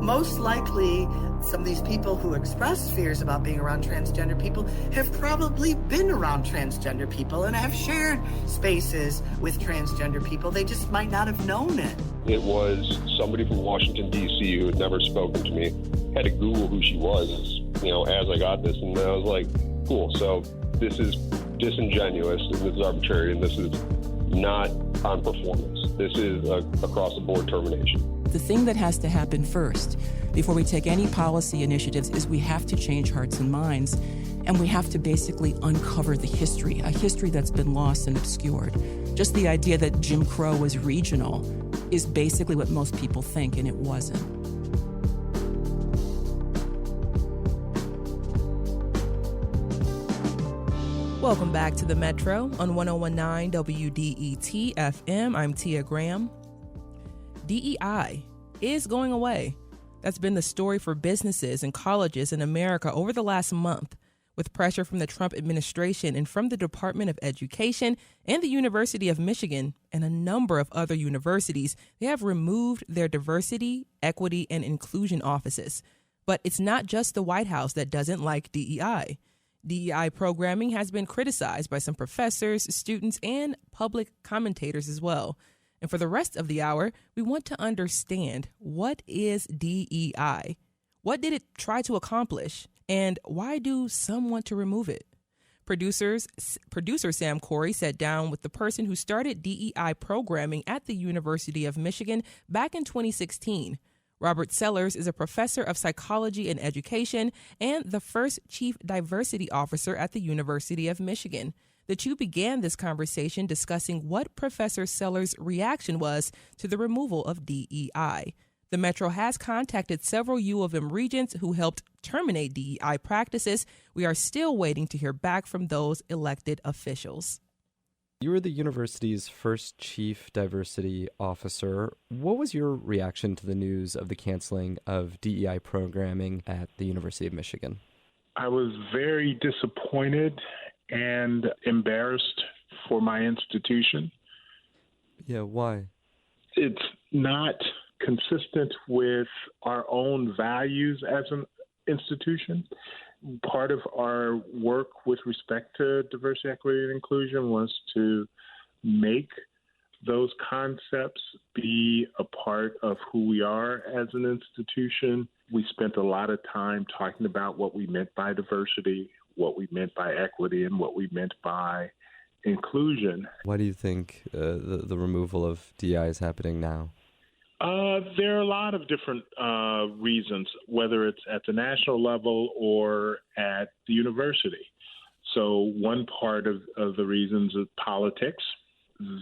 most likely some of these people who express fears about being around transgender people have probably been around transgender people and have shared spaces with transgender people. They just might not have known it. It was somebody from Washington, D.C. who had never spoken to me. I had to Google who she was, as I got this, and I was like, cool, so this is disingenuous, and this is arbitrary, and this is not on performance. This is across-the-board termination. The thing that has to happen first, before we take any policy initiatives, is we have to change hearts and minds, and we have to basically uncover the history, a history that's been lost and obscured. Just the idea that Jim Crow was regional is basically what most people think, and it wasn't. Welcome back to the Metro on 1019 WDET FM. I'm Tia Graham. DEI is going away. That's been the story for businesses and colleges in America over the last month, with pressure from the Trump administration and from the Department of Education and the University of Michigan and a number of other universities. They have removed their diversity, equity, and inclusion offices. But it's not just the White House that doesn't like DEI. DEI programming has been criticized by some professors, students, and public commentators as well. And for the rest of the hour, we want to understand, what is DEI? What did it try to accomplish? And why do some want to remove it? Producer Sam Corey sat down with the person who started DEI programming at the University of Michigan back in 2016. Robert Sellers is a professor of psychology and education and the first chief diversity officer at the University of Michigan. The two began this conversation discussing what Professor Sellers' reaction was to the removal of DEI. The Metro has contacted several U of M regents who helped terminate DEI practices. We are still waiting to hear back from those elected officials. You were the university's first chief diversity officer. What was your reaction to the news of the canceling of DEI programming at the University of Michigan? I was very disappointed and embarrassed for my institution. Yeah, why? It's not consistent with our own values as an institution. Part of our work with respect to diversity, equity, and inclusion was to make those concepts be a part of who we are as an institution. We spent a lot of time talking about what we meant by diversity, what we meant by equity, and what we meant by inclusion. Why do you think the removal of DEI is happening now? There are a lot of different reasons, whether it's at the national level or at the university. So one part of the reasons is politics,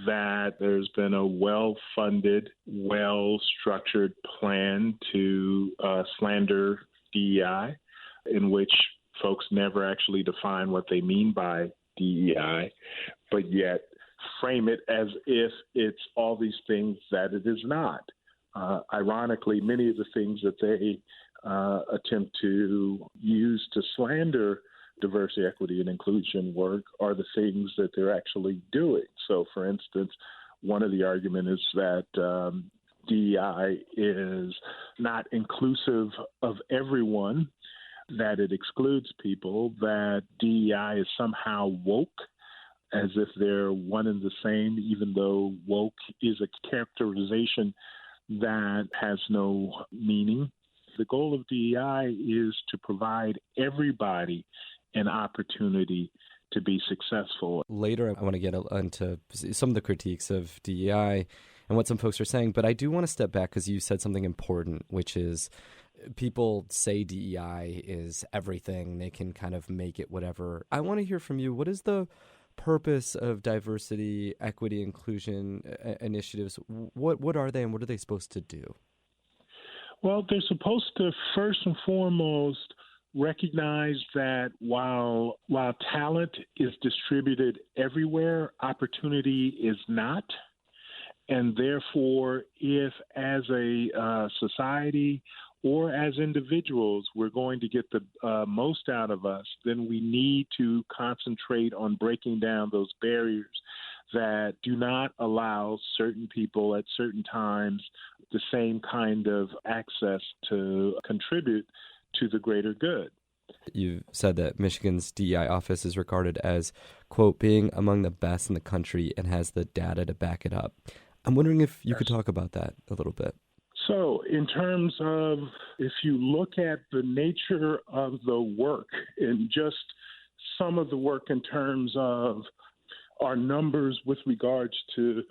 that there's been a well-funded, well-structured plan to slander DEI, in which folks never actually define what they mean by DEI, but yet frame it as if it's all these things that it is not. Ironically, many of the things that they attempt to use to slander diversity, equity, and inclusion work are the things that they're actually doing. So, for instance, one of the arguments is that DEI is not inclusive of everyone, that it excludes people, that DEI is somehow woke, as if they're one and the same, even though woke is a characterization that has no meaning. The goal of DEI is to provide everybody an opportunity to be successful. Later, I want to get into some of the critiques of DEI and what some folks are saying, but I do want to step back because you said something important, which is people say DEI is everything. They can kind of make it whatever. I want to hear from you. What is the purpose of diversity, equity, inclusion initiatives? What are they, and what are they supposed to do? Well, they're supposed to first and foremost recognize that while talent is distributed everywhere, opportunity is not. And therefore, if as a society or as individuals we're going to get the most out of us, then we need to concentrate on breaking down those barriers that do not allow certain people at certain times the same kind of access to contribute to the greater good. You've said that Michigan's DEI office is regarded as, quote, being among the best in the country and has the data to back it up. I'm wondering if you could talk about that a little bit. So in terms of, if you look at the nature of the work and just some of the work in terms of our numbers with regards to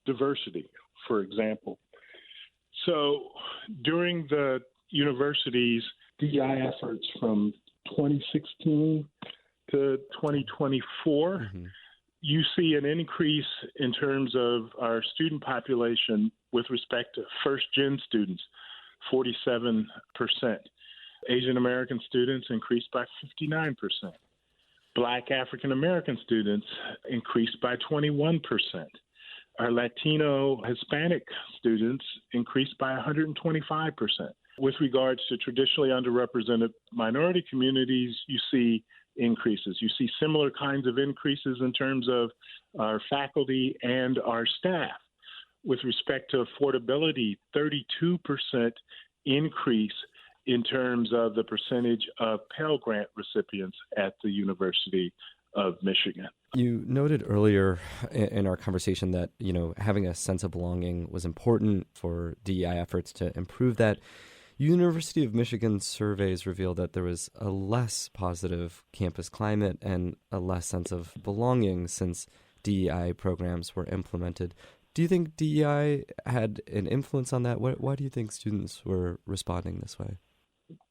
diversity, for example. So during the university's DEI efforts from 2016 to 2024, you see an increase in terms of our student population with respect to first-gen students, 47%. Asian American students increased by 59%. Black African American students increased by 21%. Our Latino Hispanic students increased by 125%. With regards to traditionally underrepresented minority communities, you see increases. You see similar kinds of increases in terms of our faculty and our staff. With respect to affordability, 32% increase in terms of the percentage of Pell Grant recipients at the University of Michigan. You noted earlier in our conversation that, having a sense of belonging was important for DEI efforts to improve that. University of Michigan surveys revealed that there was a less positive campus climate and a less sense of belonging since DEI programs were implemented. Do you think DEI had an influence on that? Why do you think students were responding this way?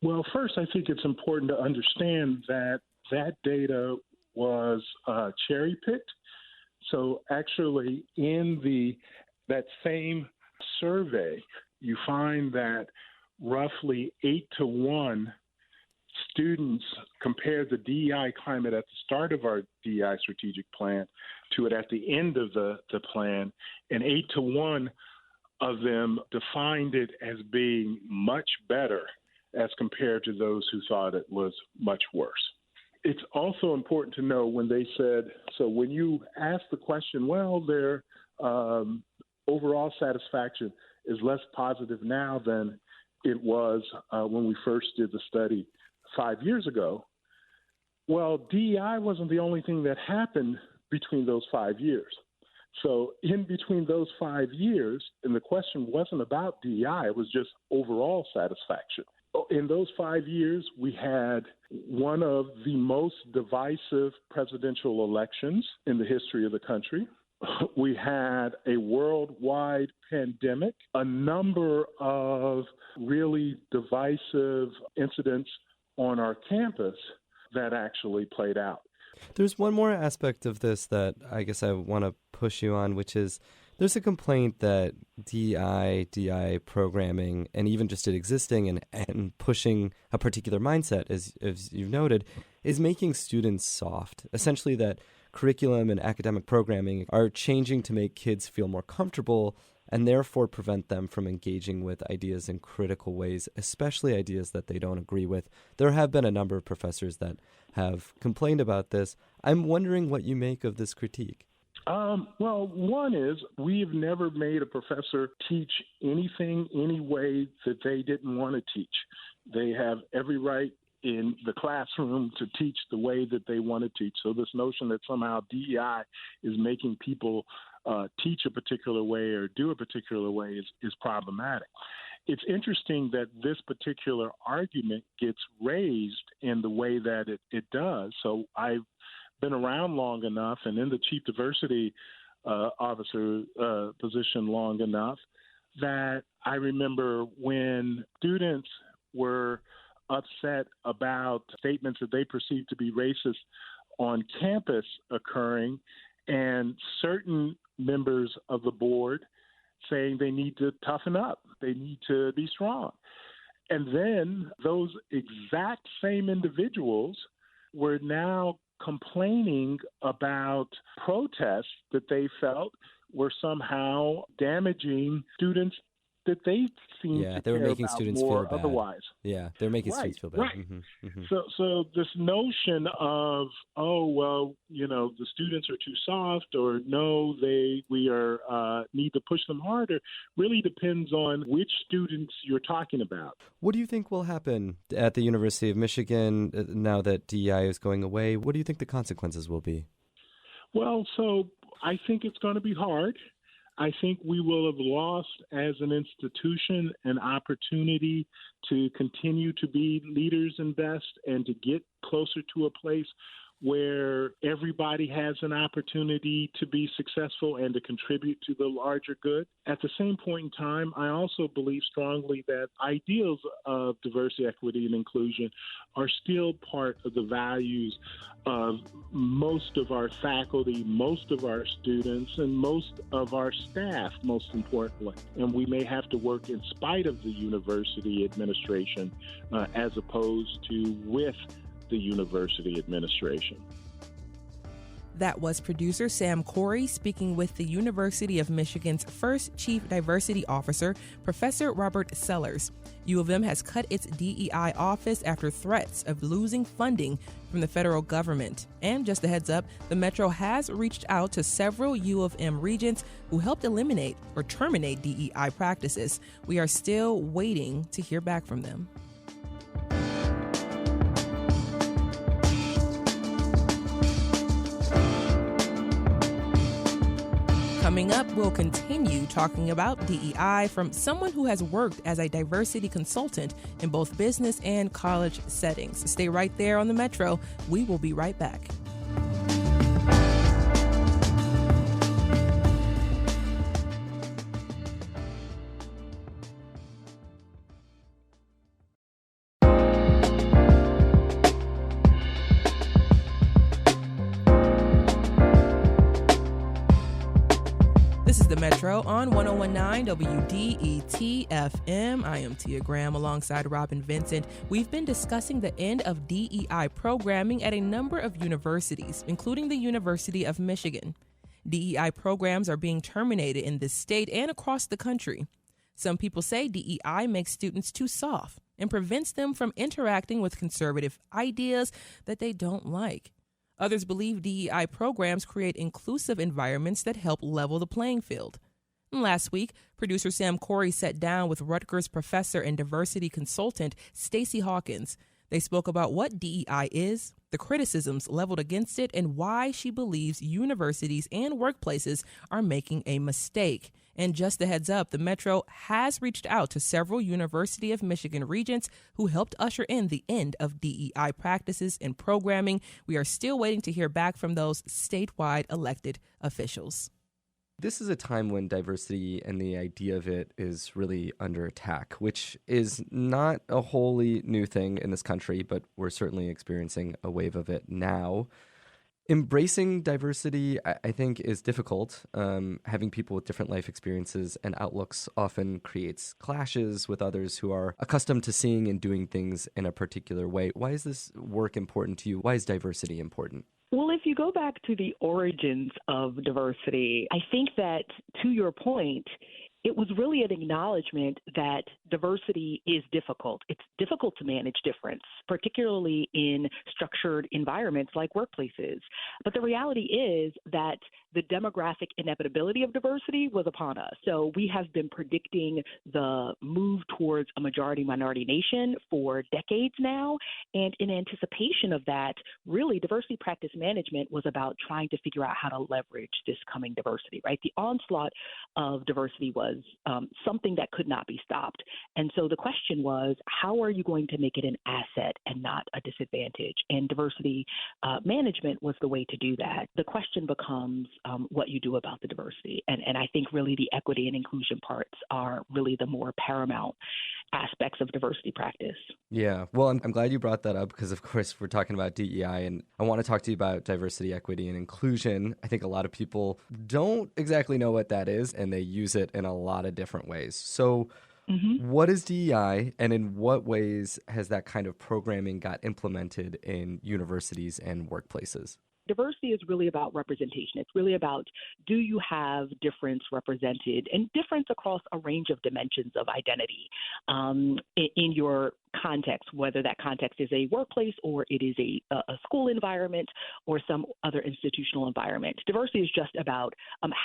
Well, first, I think it's important to understand that data was cherry-picked. So actually, in that same survey, you find that roughly 8-to-1 students compared the DEI climate at the start of our DEI strategic plan to it at the end of the plan, and 8-to-1 of them defined it as being much better as compared to those who thought it was much worse. It's also important to know when they said, so when you ask the question, well, their overall satisfaction is less positive now than it was when we first did the study 5 years ago. Well, DEI wasn't the only thing that happened between those 5 years. So in between those 5 years, and the question wasn't about DEI, it was just overall satisfaction. In those 5 years, we had one of the most divisive presidential elections in the history of the country. We had a worldwide pandemic, a number of really divisive incidents on our campus that actually played out. There's one more aspect of this that I guess I want to push you on, which is there's a complaint that DEI programming, and even just it existing and pushing a particular mindset, as you've noted, is making students soft. Essentially that curriculum and academic programming are changing to make kids feel more comfortable and therefore prevent them from engaging with ideas in critical ways, especially ideas that they don't agree with. There have been a number of professors that have complained about this. I'm wondering what you make of this critique. Well, one is we've never made a professor teach anything any way that they didn't want to teach. They have every right in the classroom to teach the way that they want to teach. So this notion that somehow DEI is making people teach a particular way or do a particular way is problematic. It's interesting that this particular argument gets raised in the way that it does. So I've been around long enough and in the chief diversity officer position long enough that I remember when students were upset about statements that they perceived to be racist on campus occurring, and certain members of the board saying they need to toughen up, they need to be strong. And then those exact same individuals were now complaining about protests that they felt were somehow damaging students' that they seem to they were care making about students more feel bad. otherwise. Yeah, they're making students feel bad. Right. Mm-hmm, mm-hmm. So this notion of, oh, well, the students are too soft, or no, we are need to push them harder, really depends on which students you're talking about. What do you think will happen at the University of Michigan now that DEI is going away? What do you think the consequences will be? Well, so I think it's going to be hard. I think we will have lost as an institution an opportunity to continue to be leaders and best and to get closer to a place where everybody has an opportunity to be successful and to contribute to the larger good. At the same point in time, I also believe strongly that ideals of diversity, equity, and inclusion are still part of the values of most of our faculty, most of our students, and most of our staff, most importantly. And we may have to work in spite of the university administration as opposed to with the university administration. That was producer Sam Corey speaking with the University of Michigan's first Chief Diversity Officer, Professor Robert Sellers. U of M has cut its DEI office after threats of losing funding from the federal government. And just a heads up, the Metro has reached out to several U of M regents who helped eliminate or terminate DEI practices. We are still waiting to hear back from them. Coming up, we'll continue talking about DEI from someone who has worked as a diversity consultant in both business and college settings. Stay right there on the Metro. We will be right back. This is the Metro on 1019 WDET FM. I am Tia Graham alongside Robin Vincent. We've been discussing the end of DEI programming at a number of universities, including the University of Michigan. DEI programs are being terminated in this state and across the country. Some people say DEI makes students too soft and prevents them from interacting with conservative ideas that they don't like. Others believe DEI programs create inclusive environments that help level the playing field. And last week, producer Sam Corey sat down with Rutgers professor and diversity consultant Stacey Hawkins. They spoke about what DEI is, the criticisms leveled against it, and why she believes universities and workplaces are making a mistake. And just a heads up, the Metro has reached out to several University of Michigan regents who helped usher in the end of DEI practices and programming. We are still waiting to hear back from those statewide elected officials. This is a time when diversity and the idea of it is really under attack, which is not a wholly new thing in this country, but we're certainly experiencing a wave of it now. Embracing diversity, I think, is difficult. Having people with different life experiences and outlooks often creates clashes with others who are accustomed to seeing and doing things in a particular way. Why is this work important to you? Why is diversity important? Well, if you go back to the origins of diversity, I think that, to your point, it was really an acknowledgement that diversity is difficult. It's difficult to manage difference, particularly in structured environments like workplaces. But the reality is that the demographic inevitability of diversity was upon us. So we have been predicting the move towards a majority-minority nation for decades now. And in anticipation of that, really, diversity practice management was about trying to figure out how to leverage this coming diversity, right? The onslaught of diversity was something that could not be stopped. And so the question was, how are you going to make it an asset and not a disadvantage? And diversity management was the way to do that. The question becomes what you do about the diversity. And I think really the equity and inclusion parts are really the more paramount aspects of diversity practice. Yeah, well, I'm glad you brought that up because, of course, we're talking about DEI, and I want to talk to you about diversity, equity, and inclusion. I think a lot of people don't exactly know what that is, and they use it in a lot of different ways. So what is DEI, and in what ways has that kind of programming got implemented in universities and workplaces? diversity is really about representation. It's really about, do you have difference represented, and difference across a range of dimensions of identity in your context, whether that context is a workplace or it is a school environment or some other institutional environment. Diversity is just about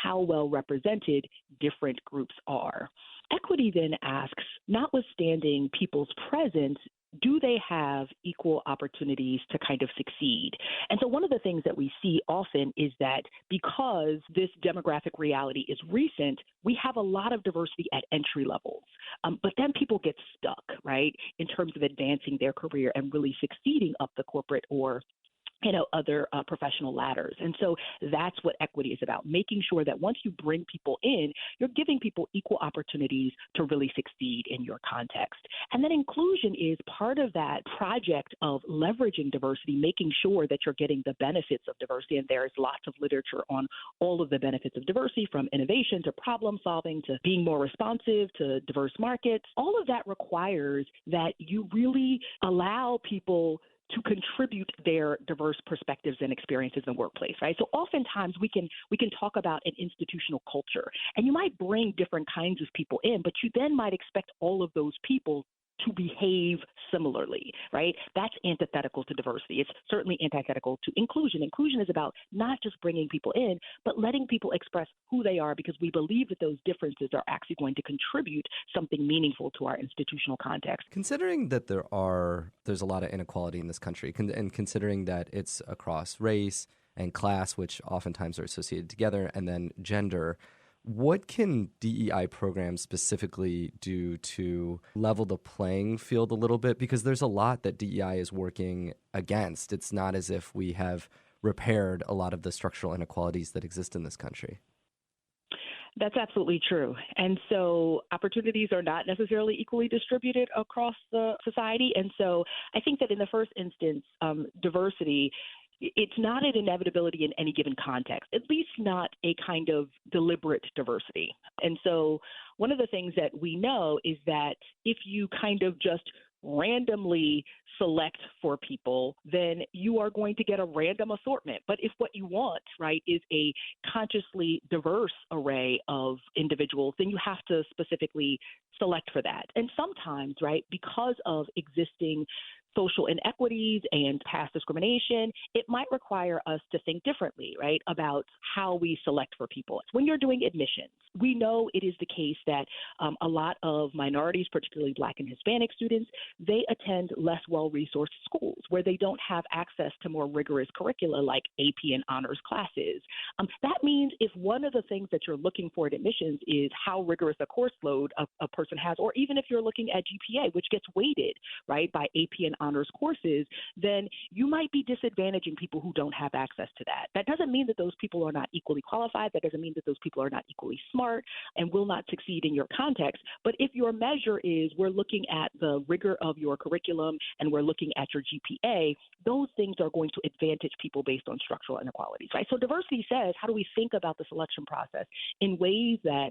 how well represented different groups are. Equity then asks, notwithstanding people's presence, do they have equal opportunities to kind of succeed? And so one of the things that we see often is that because this demographic reality is recent, we have a lot of diversity at entry levels. But then people get stuck, right, in terms of advancing their career and really succeeding up the corporate or other professional ladders. And so that's what equity is about, making sure that once you bring people in, you're giving people equal opportunities to really succeed in your context. And then inclusion is part of that project of leveraging diversity, making sure that you're getting the benefits of diversity. And there's lots of literature on all of the benefits of diversity, from innovation to problem solving to being more responsive to diverse markets. All of that requires that you really allow people to contribute their diverse perspectives and experiences in the workplace, right? So oftentimes we can talk about an institutional culture, and you might bring different kinds of people in, but you then might expect all of those people to behave similarly, right? That's antithetical to diversity. It's certainly antithetical to inclusion. Inclusion is about not just bringing people in, but letting people express who they are, because we believe that those differences are actually going to contribute something meaningful to our institutional context. Considering that there's a lot of inequality in this country, and considering that it's across race and class, which oftentimes are associated together, and then gender, what can DEI programs specifically do to level the playing field a little bit? Because there's a lot that DEI is working against. It's not as if we have repaired a lot of the structural inequalities that exist in this country. That's absolutely true. And so opportunities are not necessarily equally distributed across the society. And so I think that in the first instance, diversity, it's not an inevitability in any given context, at least not a kind of deliberate diversity. And so one of the things that we know is that if you kind of just randomly select for people, then you are going to get a random assortment. But if what you want, right, is a consciously diverse array of individuals, then you have to specifically select for that. And sometimes, right, because of existing social inequities and past discrimination, it might require us to think differently, right, about how we select for people. When you're doing admissions, we know it is the case that a lot of minorities, particularly Black and Hispanic students, they attend less well-resourced schools where they don't have access to more rigorous curricula like AP and honors classes. That means if one of the things that you're looking for at admissions is how rigorous a course load a person has, or even if you're looking at GPA, which gets weighted, right, by AP and honors courses, then you might be disadvantaging people who don't have access to that. That doesn't mean that those people are not equally qualified. That doesn't mean that those people are not equally smart and will not succeed in your context. But if your measure is we're looking at the rigor of your curriculum and we're looking at your GPA, those things are going to advantage people based on structural inequalities, right? So diversity says, how do we think about the selection process in ways that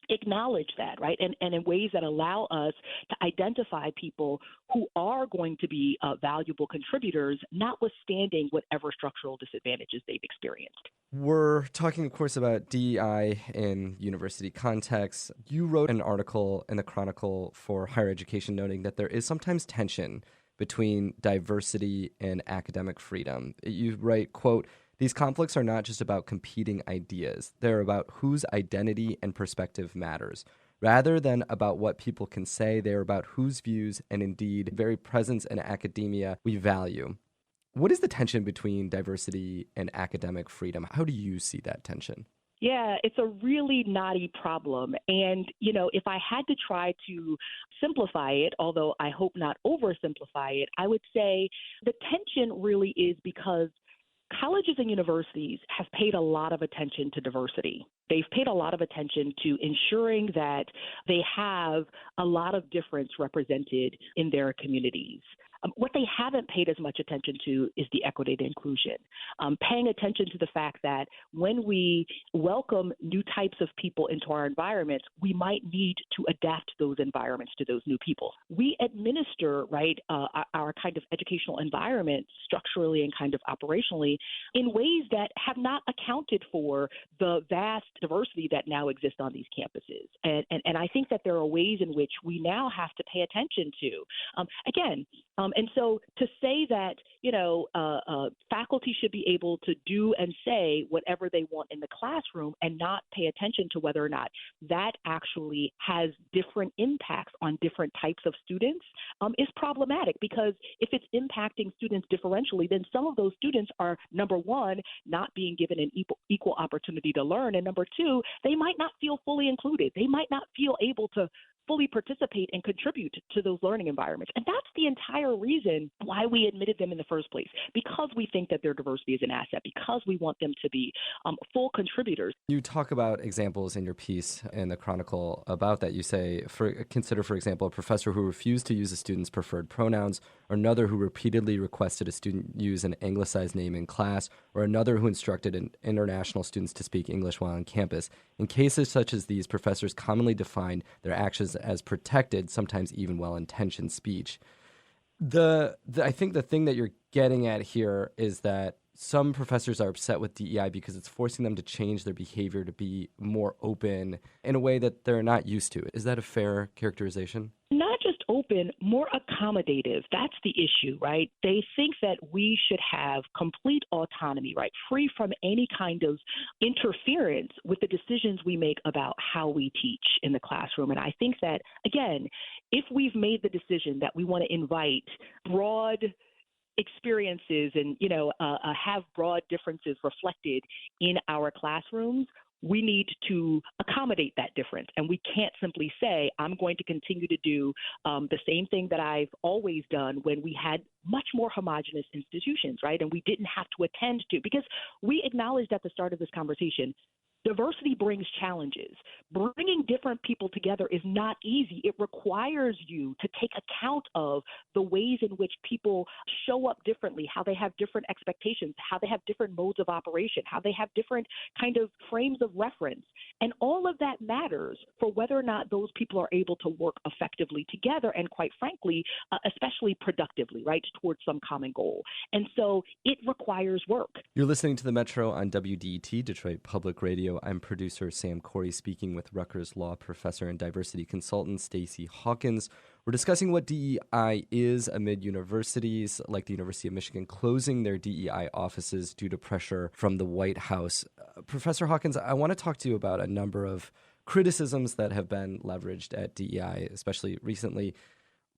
acknowledge that, right? And in ways that allow us to identify people who are going to be valuable contributors, notwithstanding whatever structural disadvantages they've experienced. We're talking, of course, about DEI in university contexts. You wrote an article in the Chronicle for Higher Education noting that there is sometimes tension between diversity and academic freedom. You write, quote, "These conflicts are not just about competing ideas. They're about whose identity and perspective matters. Rather than about what people can say, they're about whose views and indeed very presence in academia we value." What is the tension between diversity and academic freedom? How do you see that tension? Yeah, it's a really knotty problem. And, if I had to try to simplify it, although I hope not oversimplify it, I would say the tension really is because colleges and universities have paid a lot of attention to diversity. They've paid a lot of attention to ensuring that they have a lot of difference represented in their communities. What they haven't paid as much attention to is the equity and inclusion, paying attention to the fact that when we welcome new types of people into our environments, we might need to adapt those environments to those new people. We administer, right, our kind of educational environment structurally and kind of operationally in ways that have not accounted for the vast diversity that now exists on these campuses. And I think that there are ways in which we now have to pay attention to. And so to say that, faculty should be able to do and say whatever they want in the classroom and not pay attention to whether or not that actually has different impacts on different types of students is problematic, because if it's impacting students differentially, then some of those students are, number one, not being given an equal opportunity to learn, and number two, they might not feel fully included. They might not feel able to fully participate and contribute to those learning environments. And that's the entire reason why we admitted them in the first place, because we think that their diversity is an asset, because we want them to be full contributors. You talk about examples in your piece in the Chronicle about that. You say, consider, for example, a professor who refused to use a student's preferred pronouns, or another who repeatedly requested a student use an anglicized name in class, or another who instructed international students to speak English while on campus. In cases such as these, professors commonly define their actions as protected, sometimes even well-intentioned speech. I think the thing that you're getting at here is that some professors are upset with DEI because it's forcing them to change their behavior to be more open in a way that they're not used to. Is that a fair characterization? Not just open, more accommodative. That's the issue, right? They think that we should have complete autonomy, right? Free from any kind of interference with the decisions we make about how we teach in the classroom. And I think that, again, if we've made the decision that we want to invite broad experiences and, have broad differences reflected in our classrooms, we need to accommodate that difference. And we can't simply say, I'm going to continue to do the same thing that I've always done when we had much more homogenous institutions, right? And we didn't have to attend to, because we acknowledged at the start of this conversation, diversity brings challenges. Bringing different people together is not easy. It requires you to take account of the ways in which people show up differently, how they have different expectations, how they have different modes of operation, how they have different kind of frames of reference. And all of that matters for whether or not those people are able to work effectively together and, quite frankly, especially productively, right, towards some common goal. And so it requires work. You're listening to The Metro on WDET, Detroit Public Radio. I'm producer Sam Corey, speaking with Rutgers Law professor and diversity consultant Stacey Hawkins. We're discussing what DEI is amid universities like the University of Michigan closing their DEI offices due to pressure from the White House. Professor Hawkins, I want to talk to you about a number of criticisms that have been leveraged at DEI, especially recently.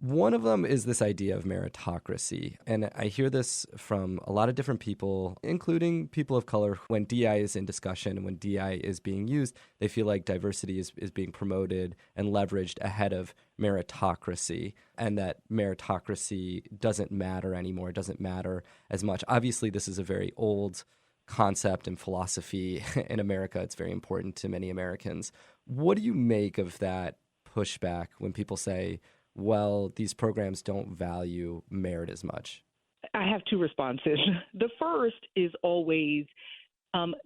One of them is this idea of meritocracy. And I hear this from a lot of different people, including people of color. When DEI is in discussion and when DEI is being used, they feel like diversity is being promoted and leveraged ahead of meritocracy, and that meritocracy doesn't matter anymore. It doesn't matter as much. Obviously, this is a very old concept and philosophy in America. It's very important to many Americans. What do you make of that pushback when people say, well, these programs don't value merit as much? I have two responses. The first is always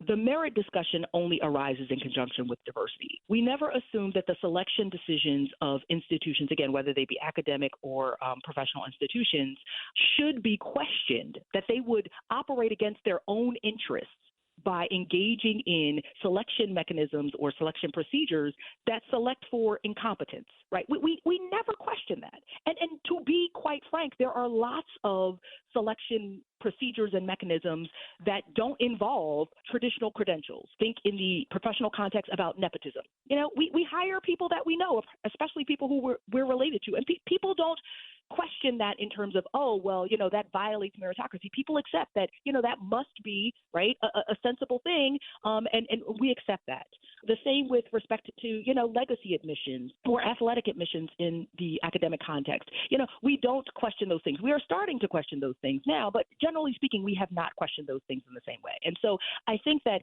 the merit discussion only arises in conjunction with diversity. We never assume that the selection decisions of institutions, again, whether they be academic or professional institutions, should be questioned, that they would operate against their own interests by engaging in selection mechanisms or selection procedures that select for incompetence, right? We never question that. And to be quite frank, there are lots of selection procedures and mechanisms that don't involve traditional credentials. Think in the professional context about nepotism. We hire people that we know, especially people who we're related to. And people don't question that in terms of, oh, well, that violates meritocracy. People accept that, that must be, right, a sensible thing, and we accept that. The same with respect to, legacy admissions or athletic admissions in the academic context. We don't question those things. We are starting to question those things now, but generally speaking, we have not questioned those things in the same way. And so I think that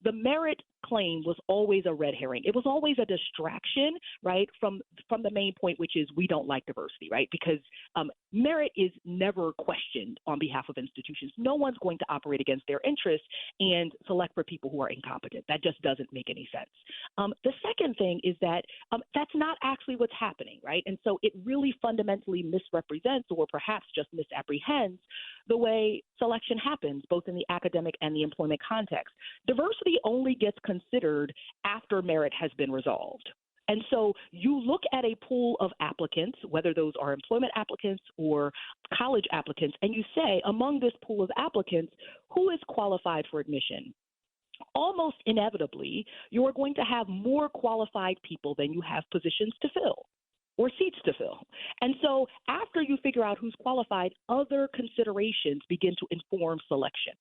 the merit claim was always a red herring. It was always a distraction, right, from the main point, which is we don't like diversity, right? Because merit is never questioned on behalf of institutions. No one's going to operate against their interests and select for people who are incompetent. That just doesn't make any sense. The second thing is that that's not actually what's happening, right? And so it really fundamentally misrepresents or perhaps just misapprehends the way selection happens, both in the academic and the employment context. Diversity only gets considered after merit has been resolved. And so you look at a pool of applicants, whether those are employment applicants or college applicants, and you say, among this pool of applicants, who is qualified for admission? Almost inevitably, you are going to have more qualified people than you have positions to fill or seats to fill. And so after you figure out who's qualified, other considerations begin to inform selection.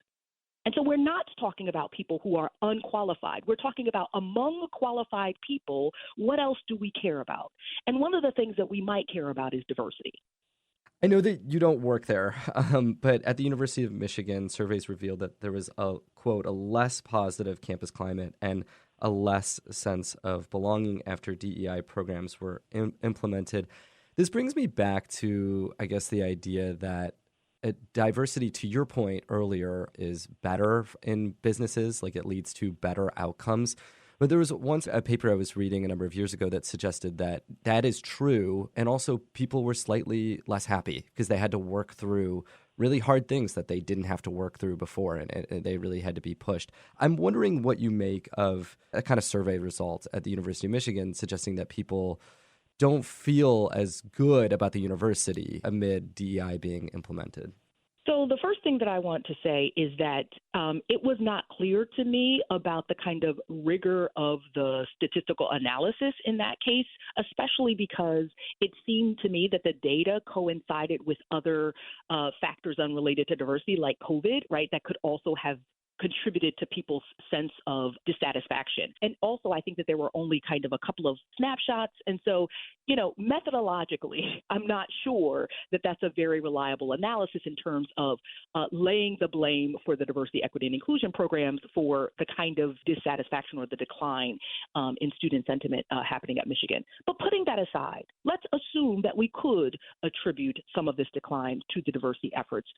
And so we're not talking about people who are unqualified. We're talking about among qualified people, what else do we care about? And one of the things that we might care about is diversity. I know that you don't work there, but at the University of Michigan, surveys revealed that there was a, quote, a less positive campus climate and a less sense of belonging after DEI programs were implemented. This brings me back to, I guess, the idea that diversity, to your point earlier, is better in businesses, like it leads to better outcomes. But there was once a paper I was reading a number of years ago that suggested that that is true, and also people were slightly less happy because they had to work through really hard things that they didn't have to work through before, and they really had to be pushed. I'm wondering what you make of a kind of survey result at the University of Michigan suggesting that people don't feel as good about the university amid DEI being implemented. So the first thing that I want to say is that it was not clear to me about the kind of rigor of the statistical analysis in that case, especially because it seemed to me that the data coincided with other factors unrelated to diversity, like COVID, right, that could also have contributed to people's sense of dissatisfaction. And also, I think that there were only kind of a couple of snapshots. And so, methodologically, I'm not sure that that's a very reliable analysis in terms of laying the blame for the diversity, equity, and inclusion programs for the kind of dissatisfaction or the decline in student sentiment happening at Michigan. But putting that aside, let's assume that we could attribute some of this decline to the diversity efforts.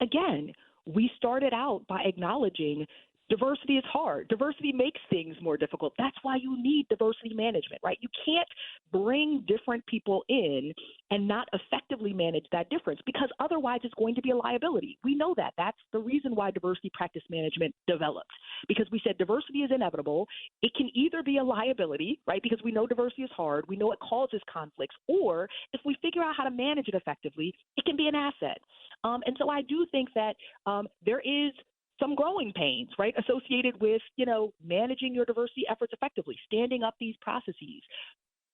Again, we started out by acknowledging diversity is hard. Diversity makes things more difficult. That's why you need diversity management, right? You can't bring different people in and not effectively manage that difference because otherwise it's going to be a liability. We know that. That's the reason why diversity practice management developed, because we said diversity is inevitable. It can either be a liability, right, because we know diversity is hard. We know it causes conflicts. Or if we figure out how to manage it effectively, it can be an asset. And so I do think that there is some growing pains, right, associated with, managing your diversity efforts effectively, standing up these processes.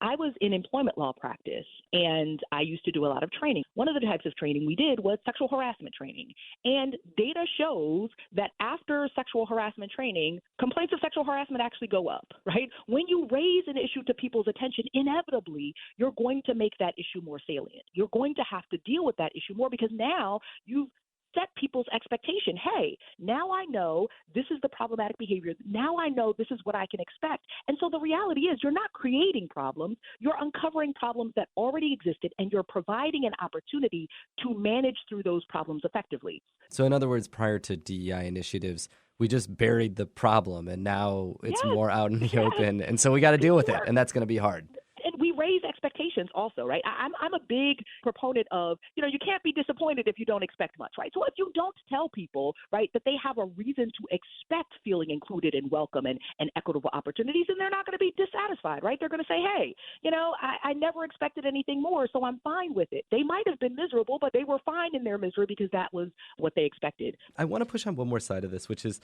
I was in employment law practice, and I used to do a lot of training. One of the types of training we did was sexual harassment training. And data shows that after sexual harassment training, complaints of sexual harassment actually go up, right? When you raise an issue to people's attention, inevitably, you're going to make that issue more salient. You're going to have to deal with that issue more because now you've set people's expectation. Hey, now I know this is the problematic behavior. Now I know this is what I can expect. And so the reality is you're not creating problems. You're uncovering problems that already existed, and you're providing an opportunity to manage through those problems effectively. So in other words, prior to DEI initiatives, we just buried the problem, and now it's more out in the open. And so we got to deal with it, and that's going to be hard. And we raise expectations also, right? I'm a big proponent of, you can't be disappointed if you don't expect much, right? So if you don't tell people, right, that they have a reason to expect feeling included and welcome and equitable opportunities, then they're not going to be dissatisfied, right? They're going to say, hey, I never expected anything more, so I'm fine with it. They might have been miserable, but they were fine in their misery because that was what they expected. I want to push on one more side of this, which is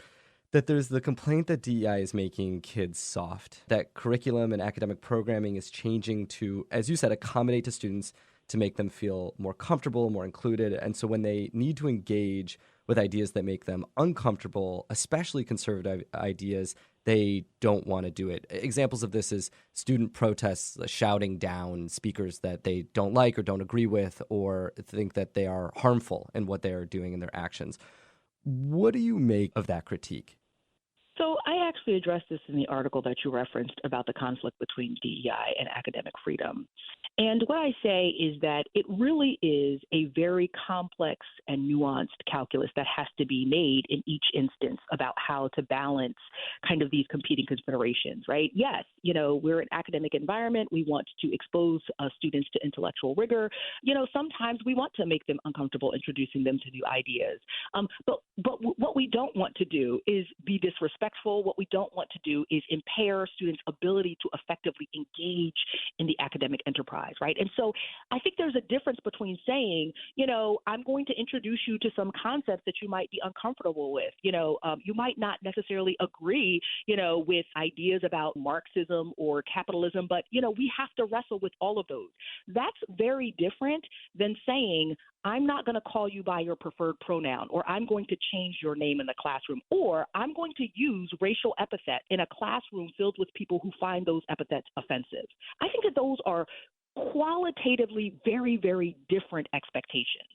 that there's the complaint that DEI is making kids soft, that curriculum and academic programming is changing to, as you said, accommodate to students' to make them feel more comfortable, more included. And so when they need to engage with ideas that make them uncomfortable, especially conservative ideas, they don't want to do it. Examples of this is student protests shouting down speakers that they don't like or don't agree with or think that they are harmful in what they are doing in their actions. What do you make of that critique? So I actually addressed this in the article that you referenced about the conflict between DEI and academic freedom. And what I say is that it really is a very complex and nuanced calculus that has to be made in each instance about how to balance kind of these competing considerations, right? Yes, we're an academic environment. We want to expose students to intellectual rigor. Sometimes we want to make them uncomfortable introducing them to new ideas. But what we don't want to do is be disrespectful. What we don't want to do is impair students' ability to effectively engage in the academic enterprise, right? And so I think there's a difference between saying, I'm going to introduce you to some concepts that you might be uncomfortable with. You might not necessarily agree, with ideas about Marxism or capitalism, but, we have to wrestle with all of those. That's very different than saying, I'm not going to call you by your preferred pronoun, or I'm going to change your name in the classroom, or I'm going to use racial epithet in a classroom filled with people who find those epithets offensive. I think that those are qualitatively very, very different expectations.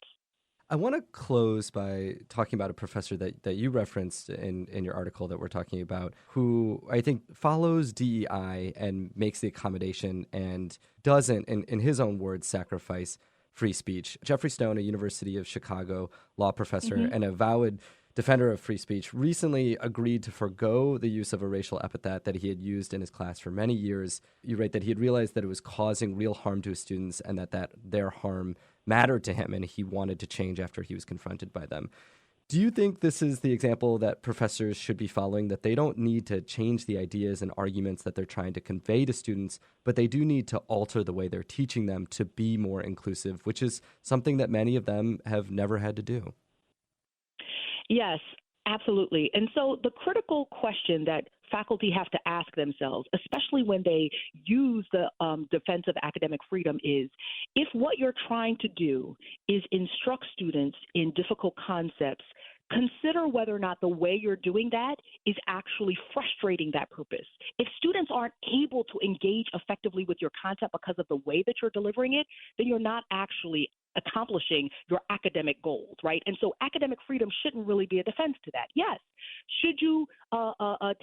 I want to close by talking about a professor that you referenced in your article that we're talking about, who I think follows DEI and makes the accommodation and doesn't, in his own words, sacrifice free speech. Jeffrey Stone, a University of Chicago law professor and a avowed defender of free speech, recently agreed to forego the use of a racial epithet that he had used in his class for many years. You write that he had realized that it was causing real harm to his students and that their harm mattered to him, and he wanted to change after he was confronted by them. Do you think this is the example that professors should be following, that they don't need to change the ideas and arguments that they're trying to convey to students, but they do need to alter the way they're teaching them to be more inclusive, which is something that many of them have never had to do? Yes, absolutely. And so the critical question that faculty have to ask themselves, especially when they use the defense of academic freedom, is if what you're trying to do is instruct students in difficult concepts, consider whether or not the way you're doing that is actually frustrating that purpose. If students aren't able to engage effectively with your concept because of the way that you're delivering it, then you're not actually accomplishing your academic goals, right? And so academic freedom shouldn't really be a defense to that. Yes, should you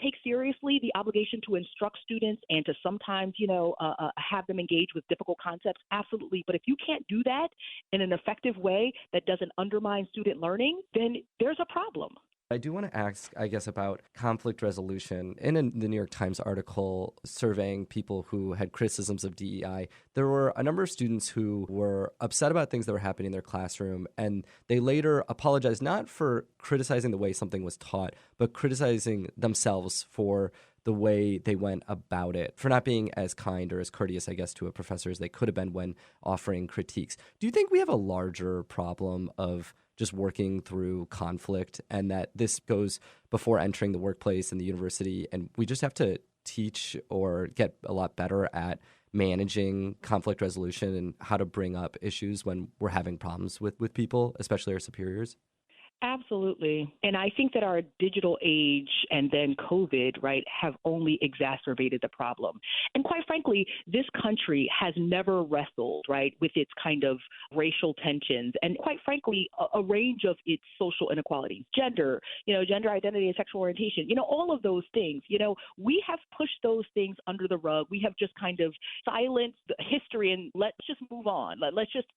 take seriously the obligation to instruct students and to sometimes, have them engage with difficult concepts? Absolutely. But if you can't do that in an effective way that doesn't undermine student learning, then there's a problem. I do want to ask, I guess, about conflict resolution. In the New York Times article surveying people who had criticisms of DEI, there were a number of students who were upset about things that were happening in their classroom, and they later apologized not for criticizing the way something was taught, but criticizing themselves for the way they went about it, for not being as kind or as courteous, I guess, to a professor as they could have been when offering critiques. Do you think we have a larger problem of just working through conflict, and that this goes before entering the workplace and the university, and we just have to teach or get a lot better at managing conflict resolution and how to bring up issues when we're having problems with people, especially our superiors? Absolutely. And I think that our digital age and then COVID, right, have only exacerbated the problem. And quite frankly, this country has never wrestled, right, with its kind of racial tensions and quite frankly, a range of its social inequalities, gender identity and sexual orientation, all of those things. We have pushed those things under the rug. We have just kind of silenced the history and let's just move on. Let's just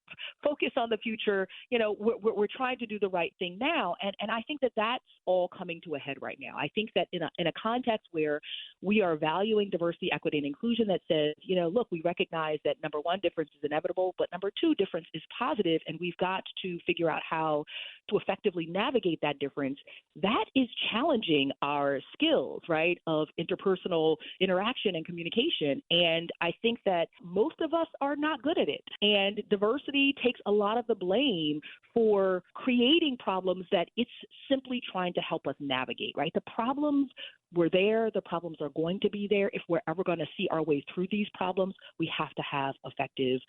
focus on the future. We're trying to do the right thing now. And I think that that's all coming to a head right now. I think that in a context where we are valuing diversity, equity, and inclusion that says, look, we recognize that number one, difference is inevitable, but number two, difference is positive, and we've got to figure out how to effectively navigate that difference, that is challenging our skills, right, of interpersonal interaction and communication. And I think that most of us are not good at it. And diversity takes a lot of the blame for creating problems that it's simply trying to help us navigate, right? The problems were there. The problems are going to be there. If we're ever going to see our way through these problems, we have to have effective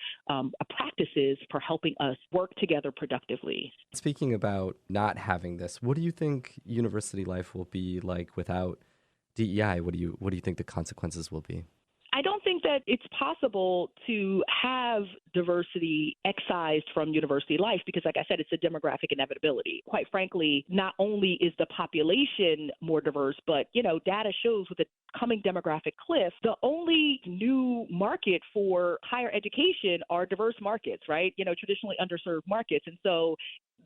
practices for helping us work together productively. Speaking about not having this, what do you think university life will be like without DEI? What do you think the consequences will be? I don't think that it's possible to have diversity excised from university life because, like I said, it's a demographic inevitability. Quite frankly, not only is the population more diverse, but, data shows with the coming demographic cliff, the only new market for higher education are diverse markets, right? Traditionally underserved markets. And so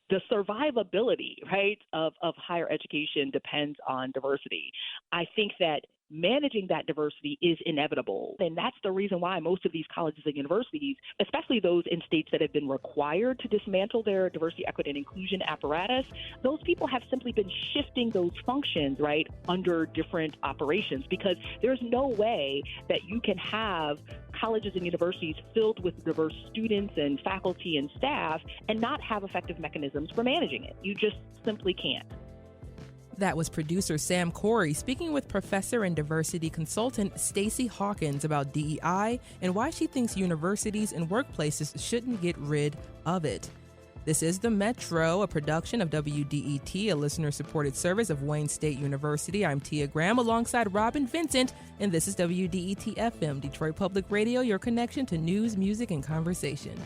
the survivability, right, of higher education depends on diversity. I think that managing that diversity is inevitable. And that's the reason why most of these colleges and universities, especially those in states that have been required to dismantle their diversity, equity, and inclusion apparatus, those people have simply been shifting those functions, right, under different operations, because there's no way that you can have colleges and universities filled with diverse students and faculty and staff and not have effective mechanisms for managing it. You just simply can't. That was producer Sam Corey speaking with professor and diversity consultant Stacey Hawkins about DEI and why she thinks universities and workplaces shouldn't get rid of it. This is The Metro, a production of WDET, a listener-supported service of Wayne State University. I'm Tia Graham alongside Robin Vincent, and this is WDET FM, Detroit Public Radio, your connection to news, music, and conversation.